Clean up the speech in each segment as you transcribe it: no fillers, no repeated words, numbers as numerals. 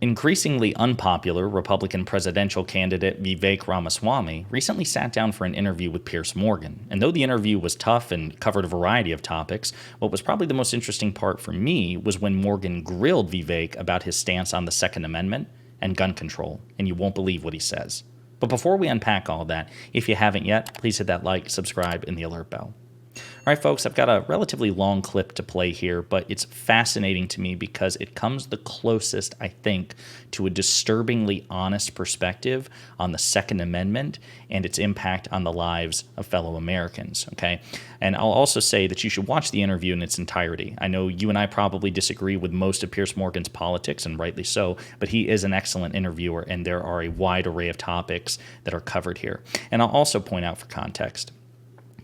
Increasingly unpopular Republican presidential candidate Vivek Ramaswamy recently sat down for an interview with Piers Morgan. And though the interview was tough and covered a variety of topics, what was probably the most interesting part for me was when Morgan grilled Vivek about his stance on the Second Amendment and gun control. And you won't believe what he says. But before we unpack all that, if you haven't yet, please hit that like, subscribe, and the alert bell. All right, folks, I've got a relatively long clip to play here, but it's fascinating to me because it comes the closest, I think, to a disturbingly honest perspective on the Second Amendment and its impact on the lives of fellow Americans, okay? And I'll also say that you should watch the interview in its entirety. I know you and I probably disagree with most of Piers Morgan's politics, and rightly so, but he is an excellent interviewer, and there are a wide array of topics that are covered here. And I'll also point out for context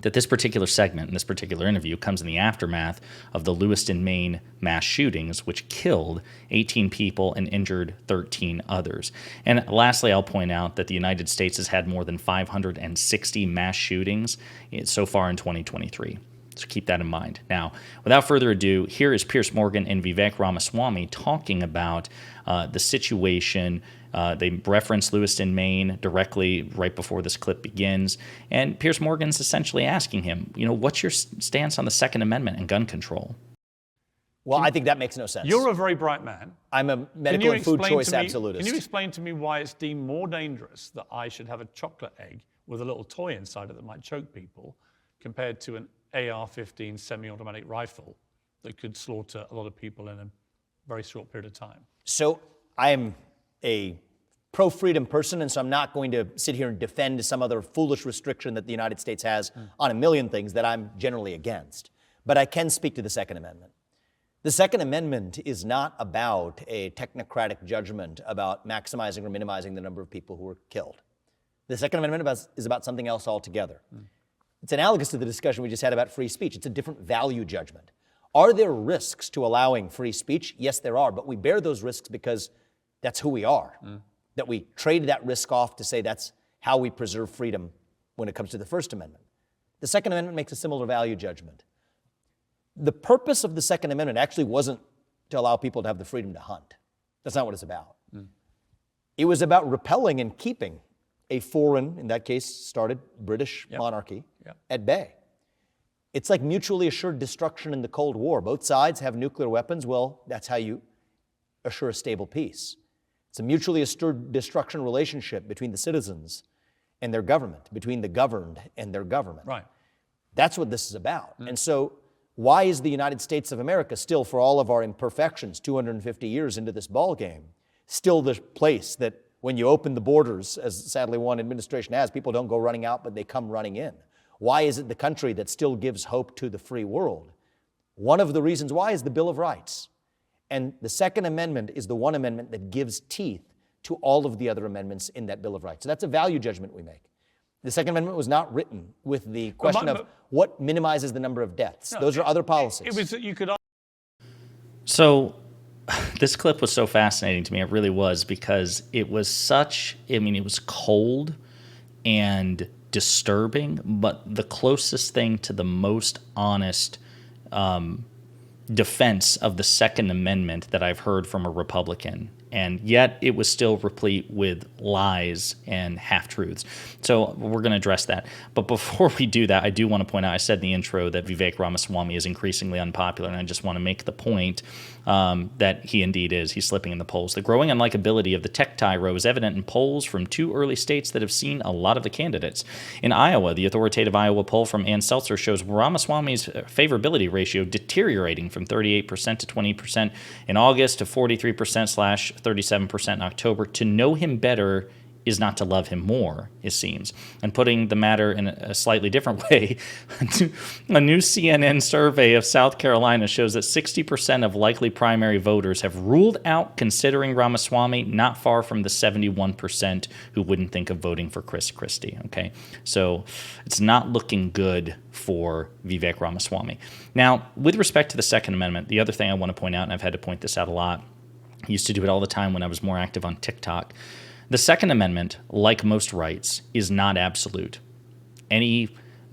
that this particular segment and this particular interview comes in the aftermath of the Lewiston, Maine mass shootings, which killed 18 people and injured 13 others. And lastly, I'll point out that the United States has had more than 560 mass shootings so far in 2023. So keep that in mind. Now, without further ado, here is Piers Morgan and Vivek Ramaswamy talking about the situation. They reference Lewiston, Maine directly right before this clip begins. And Piers Morgan's essentially asking him, what's your stance on the Second Amendment and gun control? Well, I think that makes no sense. You're a very bright man. I'm a medical and food choice absolutist. Can you explain to me why it's deemed more dangerous that I should have a chocolate egg with a little toy inside it that might choke people compared to an AR-15 semi-automatic rifle that could slaughter a lot of people in a very short period of time? So I'm a pro-freedom person, and so I'm not going to sit here and defend some other foolish restriction that the United States has on a million things that I'm generally against. But I can speak to the Second Amendment. The Second Amendment is not about a technocratic judgment about maximizing or minimizing the number of people who were killed. The Second Amendment is about something else altogether. It's analogous to the discussion we just had about free speech. It's a different value judgment. Are there risks to allowing free speech? Yes, there are, but we bear those risks because that's who we are. That we trade that risk off to say that's how we preserve freedom when it comes to the First Amendment. The Second Amendment makes a similar value judgment. The purpose of the Second Amendment actually wasn't to allow people to have the freedom to hunt. That's not what it's about. It was about repelling and keeping a foreign, in that case, started British monarchy at bay. It's like mutually assured destruction in the Cold War. Both sides have nuclear weapons. Well, that's how you assure a stable peace. It's a mutually assured destruction relationship between the citizens and their government, between the governed and their government. Right. That's what this is about. And so why is the United States of America still, for all of our imperfections, 250 years into this ballgame, still the place that when you open the borders, as sadly one administration has, people don't go running out, but they come running in? Why is it the country that still gives hope to the free world? One of the reasons why is the Bill of Rights. And the Second Amendment is the one amendment that gives teeth to all of the other amendments in that Bill of Rights. So that's a value judgment we make. The Second Amendment was not written with the question of what minimizes the number of deaths. No, those are other policies. It was that you could. So this clip was so fascinating to me. It really was, because it was it was cold and disturbing, but the closest thing to the most honest defense of the Second Amendment that I've heard from a Republican. And yet it was still replete with lies and half-truths. So we're going to address that. But before we do that, I do want to point out, I said in the intro that Vivek Ramaswamy is increasingly unpopular, and I just want to make the point that he indeed is. He's slipping in the polls. The growing unlikability of the tech tyro is evident in polls from two early states that have seen a lot of the candidates. In Iowa, the authoritative Iowa poll from Ann Seltzer shows Ramaswamy's favorability ratio deteriorating from 38% to 20% in August to 43%/37% in October. To know him better is not to love him more, it seems. And putting the matter in a slightly different way, a new CNN survey of South Carolina shows that 60% of likely primary voters have ruled out considering Ramaswamy, not far from the 71% who wouldn't think of voting for Chris Christie, okay? So it's not looking good for Vivek Ramaswamy. Now, with respect to the Second Amendment, the other thing I want to point out, and I've had to point this out a lot, I used to do it all the time when I was more active on TikTok. The Second Amendment, like most rights, is not absolute. Any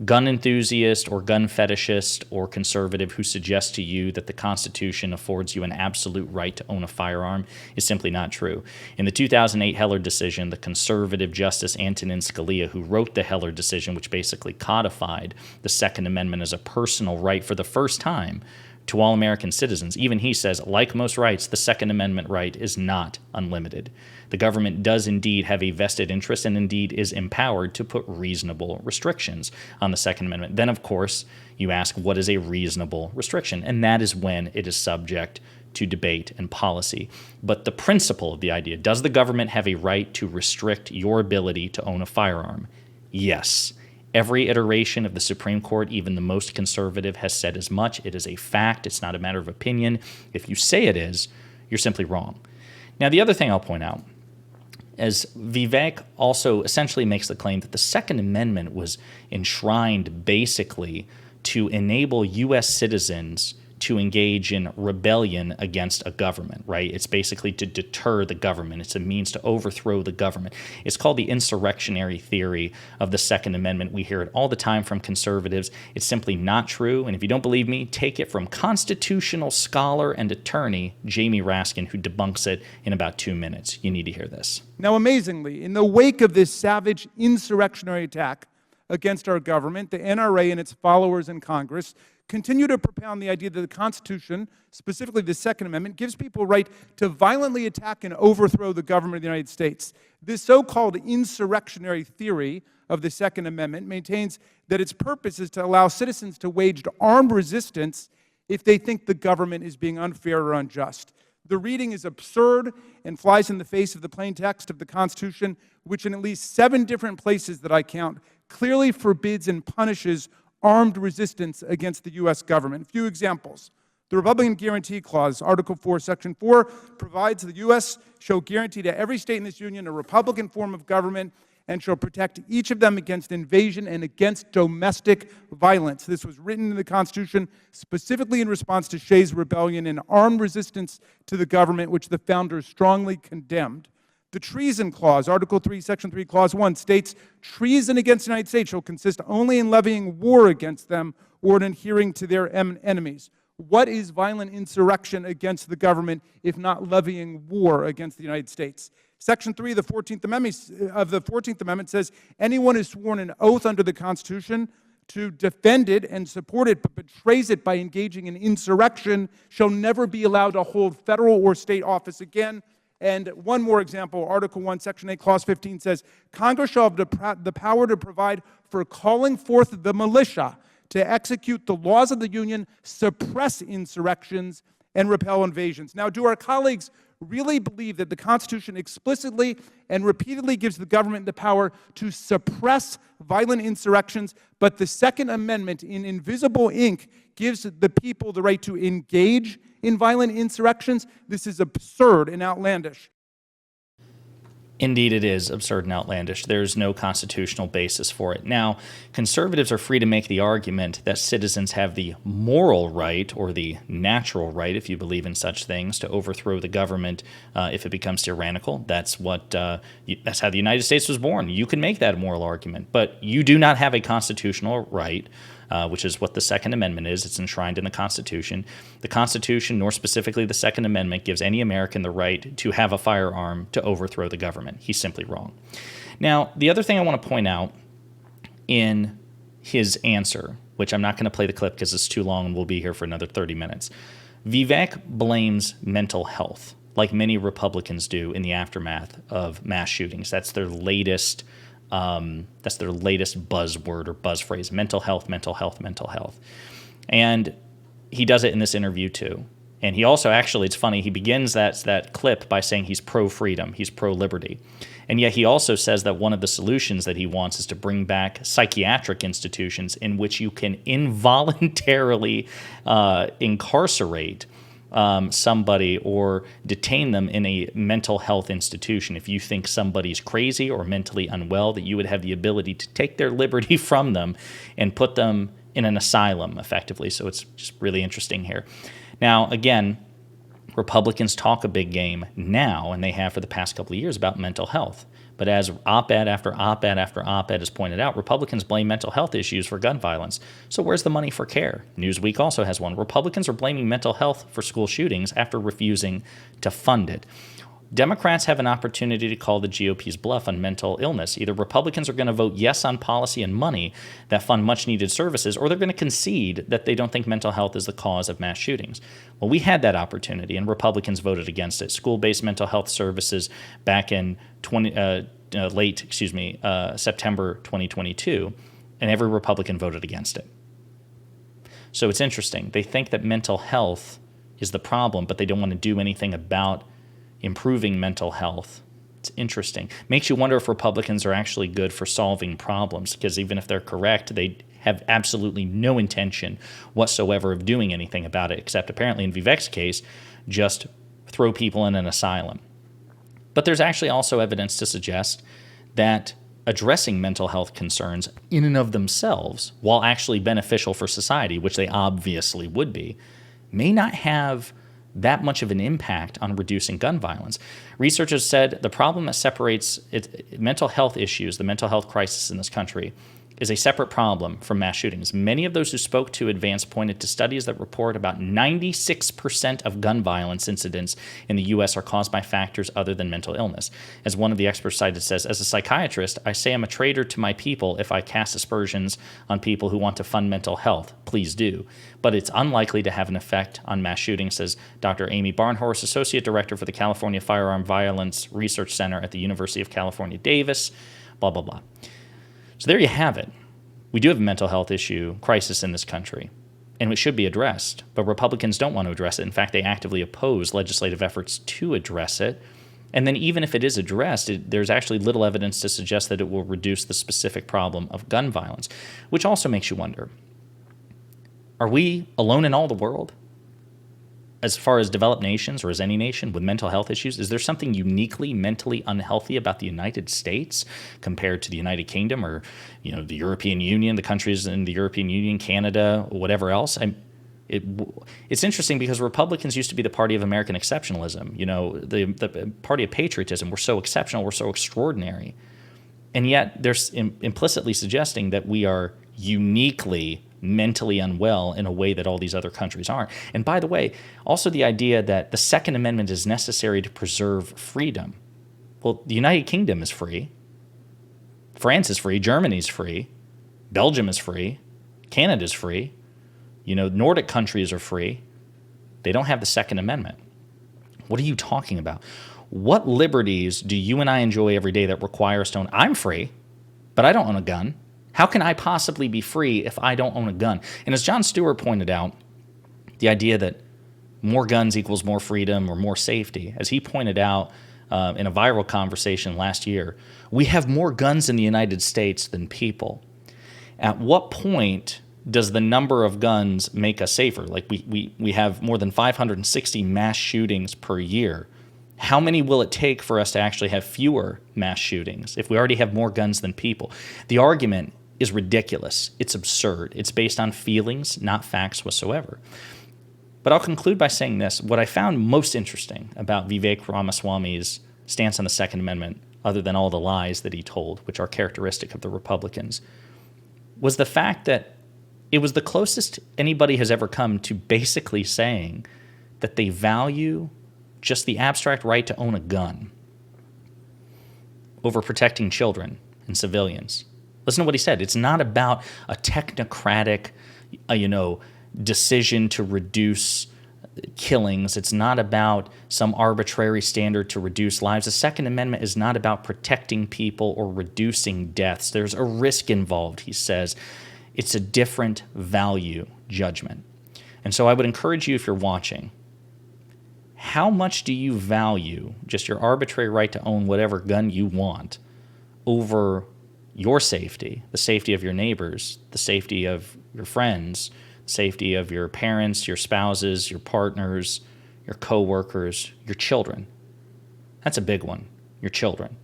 gun enthusiast or gun fetishist or conservative who suggests to you that the Constitution affords you an absolute right to own a firearm is simply not true. In the 2008 Heller decision, the conservative Justice Antonin Scalia, who wrote the Heller decision, which basically codified the Second Amendment as a personal right for the first time to all American citizens, even he says, like most rights, the Second Amendment right is not unlimited. The government does indeed have a vested interest and indeed is empowered to put reasonable restrictions on the Second Amendment. Then, of course, you ask, what is a reasonable restriction? And that is when it is subject to debate and policy. But the principle of the idea, does the government have a right to restrict your ability to own a firearm? Yes. Every iteration of the Supreme Court, even the most conservative, has said as much. It is a fact. It's not a matter of opinion. If you say it is, you're simply wrong. Now, the other thing I'll point out is Vivek also essentially makes the claim that the Second Amendment was enshrined basically to enable U.S. citizens to engage in rebellion against a government, right? It's basically to deter the government. It's a means to overthrow the government. It's called the insurrectionary theory of the Second Amendment. We hear it all the time from conservatives. It's simply not true. And if you don't believe me, take it from constitutional scholar and attorney Jamie Raskin, who debunks it in about 2 minutes. You need to hear this. Now, amazingly, in the wake of this savage insurrectionary attack against our government, the NRA and its followers in Congress continue to propound the idea that the Constitution, specifically the Second Amendment, gives people a right to violently attack and overthrow the government of the United States. This so-called insurrectionary theory of the Second Amendment maintains that its purpose is to allow citizens to wage armed resistance if they think the government is being unfair or unjust. The reading is absurd and flies in the face of the plain text of the Constitution, which in at least 7 different places that I count clearly forbids and punishes armed resistance against the U.S. government. A few examples. The Republican Guarantee Clause, Article 4, Section 4, provides the U.S. shall guarantee to every state in this union a Republican form of government and shall protect each of them against invasion and against domestic violence. This was written in the Constitution specifically in response to Shays' rebellion and armed resistance to the government, which the founders strongly condemned. The Treason Clause, Article 3, Section 3, Clause 1, states, treason against the United States shall consist only in levying war against them or in adhering to their enemies. What is violent insurrection against the government if not levying war against the United States? Section 3 of the 14th Amendment says, anyone who is sworn an oath under the Constitution to defend it and support it, but betrays it by engaging in insurrection, shall never be allowed to hold federal or state office again. And one more example, Article 1, Section 8, Clause 15 says, Congress shall have the power to provide for calling forth the militia to execute the laws of the Union, suppress insurrections, and repel invasions. Now, do our colleagues really believe that the Constitution explicitly and repeatedly gives the government the power to suppress violent insurrections, but the Second Amendment in invisible ink gives the people the right to engage in violent insurrections? This is absurd and outlandish. Indeed, it is absurd and outlandish. There's no constitutional basis for it. Now, conservatives are free to make the argument that citizens have the moral right, or the natural right, if you believe in such things, to overthrow the government if it becomes tyrannical. That's how the United States was born. You can make that a moral argument, but you do not have a constitutional right, which is what the Second Amendment is. It's enshrined in the Constitution. The Constitution, nor specifically the Second Amendment, gives any American the right to have a firearm to overthrow the government. He's simply wrong. Now, the other thing I want to point out in his answer, which I'm not going to play the clip because it's too long and we'll be here for another 30 minutes, Vivek blames mental health, like many Republicans do in the aftermath of mass shootings. That's their latest buzzword or buzz phrase: mental health, mental health, mental health. And he does it in this interview too. And he also, actually, it's funny, he begins that clip by saying he's pro-freedom, he's pro-liberty. And yet he also says that one of the solutions that he wants is to bring back psychiatric institutions in which you can involuntarily incarcerate somebody or detain them in a mental health institution. If you think somebody's crazy or mentally unwell, that you would have the ability to take their liberty from them and put them in an asylum, effectively. So it's just really interesting here. Now, again, Republicans talk a big game now, and they have for the past couple of years, about mental health. But as op-ed after op-ed after op-ed has pointed out, Republicans blame mental health issues for gun violence. So where's the money for care? Newsweek also has one. Republicans are blaming mental health for school shootings after refusing to fund it. Democrats have an opportunity to call the GOP's bluff on mental illness. Either Republicans are going to vote yes on policy and money that fund much-needed services, or they're going to concede that they don't think mental health is the cause of mass shootings. Well, we had that opportunity, and Republicans voted against it. School-based mental health services back in September 2022, and every Republican voted against it. So it's interesting. They think that mental health is the problem, but they don't want to do anything about improving mental health. It's interesting. Makes you wonder if Republicans are actually good for solving problems, because even if they're correct, they have absolutely no intention whatsoever of doing anything about it, except apparently in Vivek's case, just throw people in an asylum. But there's actually also evidence to suggest that addressing mental health concerns in and of themselves, while actually beneficial for society, which they obviously would be, may not have that much of an impact on reducing gun violence. Researchers said the problem that separates mental health issues, the mental health crisis in this country, is a separate problem from mass shootings. Many of those who spoke to Advance pointed to studies that report about 96% of gun violence incidents in the U.S. are caused by factors other than mental illness. As one of the experts cited says, as a psychiatrist, I say I'm a traitor to my people if I cast aspersions on people who want to fund mental health. Please do. But it's unlikely to have an effect on mass shootings, says Dr. Amy Barnhorst, Associate Director for the California Firearm Violence Research Center at the University of California, Davis, blah, blah, blah. So there you have it. We do have a mental health issue crisis in this country, and it should be addressed, but Republicans don't want to address it. In fact, they actively oppose legislative efforts to address it. And then even if it is addressed, there's actually little evidence to suggest that it will reduce the specific problem of gun violence, which also makes you wonder, are we alone in all the world as far as developed nations, or as any nation, with mental health issues? Is there something uniquely mentally unhealthy about the United States compared to the United Kingdom, or the European Union, the countries in the European Union, Canada, whatever else? It's interesting because Republicans used to be the party of American exceptionalism, the party of patriotism. We're so exceptional, we're so extraordinary. And yet they're implicitly suggesting that we are uniquely mentally unwell in a way that all these other countries aren't. And by the way, also the idea that the Second Amendment is necessary to preserve freedom. Well, the United Kingdom is free. France is free. Germany's free. Belgium is free. Canada's free. Nordic countries are free. They don't have the Second Amendment. What are you talking about? What liberties do you and I enjoy every day that require us to own? I'm free, but I don't own a gun. How can I possibly be free if I don't own a gun? And as Jon Stewart pointed out, the idea that more guns equals more freedom or more safety, as he pointed out in a viral conversation last year, we have more guns in the United States than people. At what point does the number of guns make us safer? Like we have more than 560 mass shootings per year. How many will it take for us to actually have fewer mass shootings if we already have more guns than people? The argument is ridiculous. It's absurd. It's based on feelings, not facts whatsoever. But I'll conclude by saying this. What I found most interesting about Vivek Ramaswamy's stance on the Second Amendment, other than all the lies that he told, which are characteristic of the Republicans, was the fact that it was the closest anybody has ever come to basically saying that they value just the abstract right to own a gun over protecting children and civilians. Listen to what he said. It's not about a technocratic, decision to reduce killings. It's not about some arbitrary standard to reduce lives. The Second Amendment is not about protecting people or reducing deaths. There's a risk involved, he says. It's a different value judgment. And so I would encourage you, if you're watching, how much do you value just your arbitrary right to own whatever gun you want over your safety, the safety of your neighbors, the safety of your friends, the safety of your parents, your spouses, your partners, your coworkers, your children? That's a big one, your children.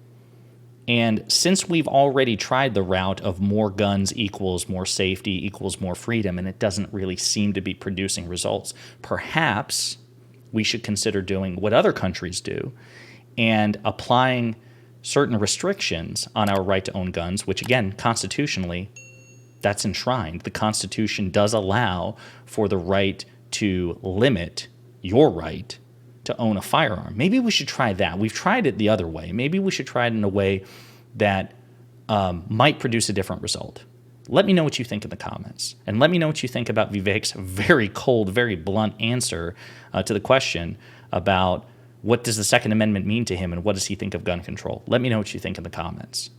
And since we've already tried the route of more guns equals more safety equals more freedom, and it doesn't really seem to be producing results, perhaps we should consider doing what other countries do and applying certain restrictions on our right to own guns, which again, constitutionally, that's enshrined. The Constitution does allow for the right to limit your right to own a firearm. Maybe we should try that. We've tried it the other way. Maybe we should try it in a way that might produce a different result. Let me know what you think in the comments. And let me know what you think about Vivek's very cold, very blunt answer to the question about what does the Second Amendment mean to him and what does he think of gun control. Let me know what you think in the comments.